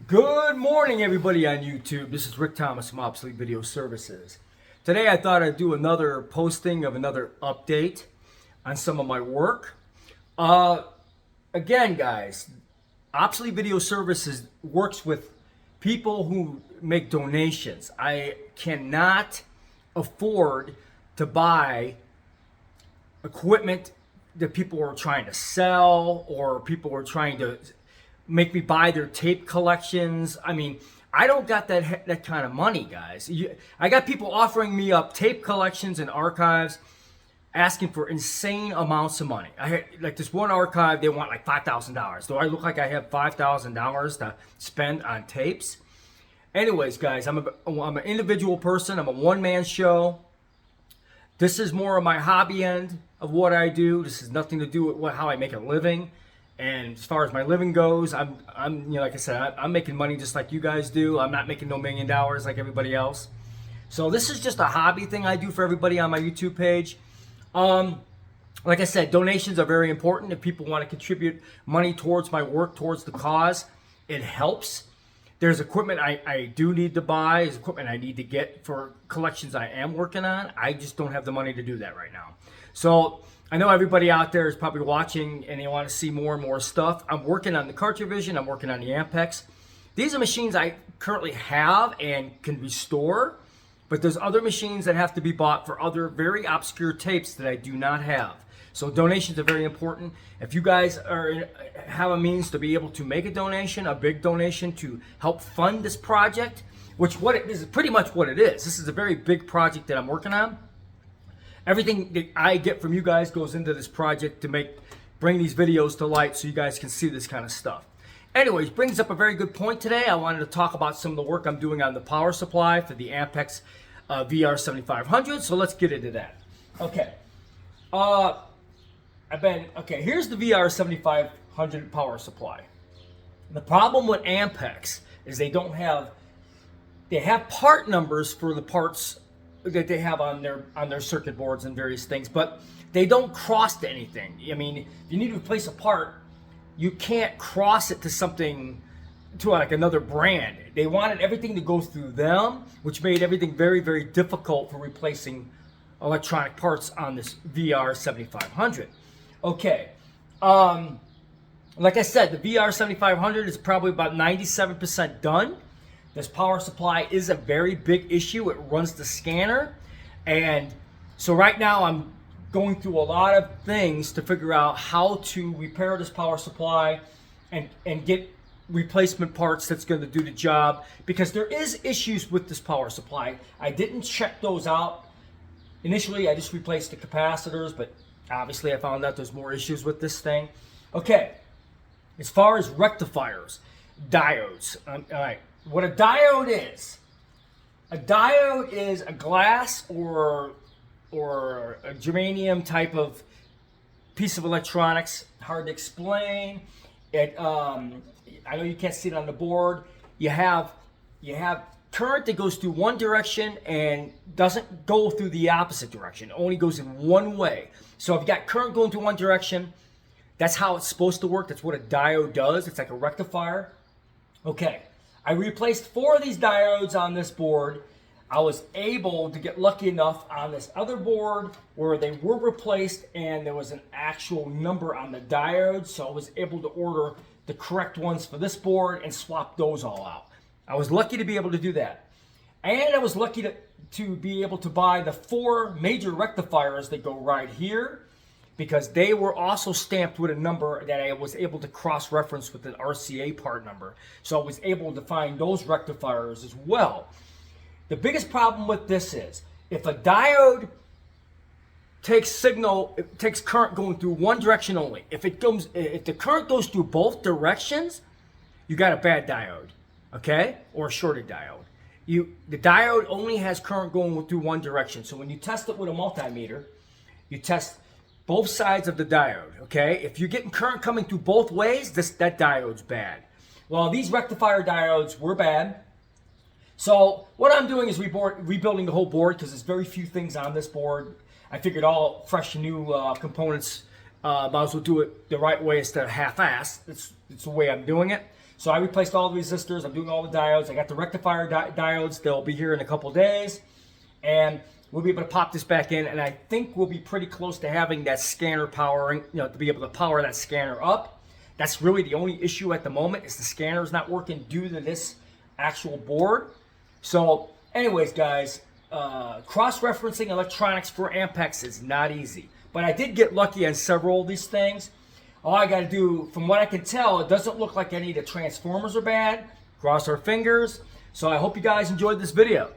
Good morning, everybody on YouTube. This is Rick Thomas from Obsolete Video Services. Today, I thought I'd do another posting of another update on some of my work. Again, guys, Obsolete Video Services works with people who make donations. I cannot afford to buy equipment that people are trying to sell or people are trying to make me buy their tape collections. I mean, I don't got that kind of money, guys. I got people offering me up tape collections and archives, asking for insane amounts of money. I had like this one archive, they want like $5,000. Do I look like I have $5,000 to spend on tapes? Anyways, guys, I'm an individual person. I'm a one-man show. This is more of my hobby end of what I do. This has nothing to do with how I make a living. And as far as my living goes, I'm like I said, I'm making money just like you guys do. I'm not making no $1 million like everybody else. So this is just a hobby thing I do for everybody on my YouTube page. Like I said, donations are very important. If people want to contribute money towards my work, towards the cause, it helps. There's equipment I do need to buy. There's equipment I need to get for collections I am working on. I just don't have the money to do that right now. So I know everybody out there is probably watching and they want to see more and more stuff. I'm working on the Cartridge Vision. I'm working on the Ampex. These are machines I currently have and can restore, but there's other machines that have to be bought for other very obscure tapes that I do not have. So donations are very important. If you guys have a means to be able to make a donation, a big donation to help fund this project, which this is pretty much what it is. This is a very big project that I'm working on. Everything that I get from you guys goes into this project to bring these videos to light so you guys can see this kind of stuff. Anyways, brings up a very good point today. I wanted to talk about some of the work I'm doing on the power supply for the Ampex VR7500. So let's get into that. Okay. Here's the VR7500 power supply. The problem with Ampex is they have part numbers for the parts that they have on their circuit boards and various things, but they don't cross to anything. I mean, if you need to replace a part, you can't cross it to something, to like another brand. They wanted everything to go through them, which made everything very, very difficult for replacing electronic parts on this VR7500. Okay, like I said, the VR7500 is probably about 97% done. This power supply is a very big issue. It runs the scanner. And so right now I'm going through a lot of things to figure out how to repair this power supply and get replacement parts that's going to do the job, because there is issues with this power supply. I didn't check those out. Initially, I just replaced the capacitors, but obviously I found out there's more issues with this thing. Okay, as far as rectifiers, diodes, all right. What a diode is a glass or a germanium type of piece of electronics. Hard to explain. I know you can't see it on the board. You have current that goes through one direction and doesn't go through the opposite direction. It only goes in one way. So if you got current going through one direction, that's how it's supposed to work. That's what a diode does. It's like a rectifier. Okay. I replaced 4 of these diodes on this board. I was able to get lucky enough on this other board where they were replaced and there was an actual number on the diodes, so I was able to order the correct ones for this board and swap those all out. I was lucky to be able to do that. And I was lucky to be able to buy the 4 major rectifiers that go right here, because they were also stamped with a number that I was able to cross-reference with an RCA part number. So I was able to find those rectifiers as well. The biggest problem with this is, if a diode takes current going through one direction only, if the current goes through both directions, you got a bad diode, okay? Or a shorted diode. The diode only has current going through one direction. So when you test it with a multimeter, you test both sides of the diode, okay? If you're getting current coming through both ways, that diode's bad. Well, these rectifier diodes were bad. So what I'm doing is rebuilding the whole board, because there's very few things on this board. I figured all fresh and new components, might as well do it the right way instead of half-assed. It's the way I'm doing it. So I replaced all the resistors. I'm doing all the diodes. I got the rectifier diodes. They'll be here in a couple days. And we'll be able to pop this back in. And I think we'll be pretty close to having that scanner powering, to be able to power that scanner up. That's really the only issue at the moment, is the scanner is not working due to this actual board. So anyways, guys, cross-referencing electronics for Ampex is not easy. But I did get lucky on several of these things. All I got to do, from what I can tell, it doesn't look like any of the transformers are bad. Cross our fingers. So I hope you guys enjoyed this video.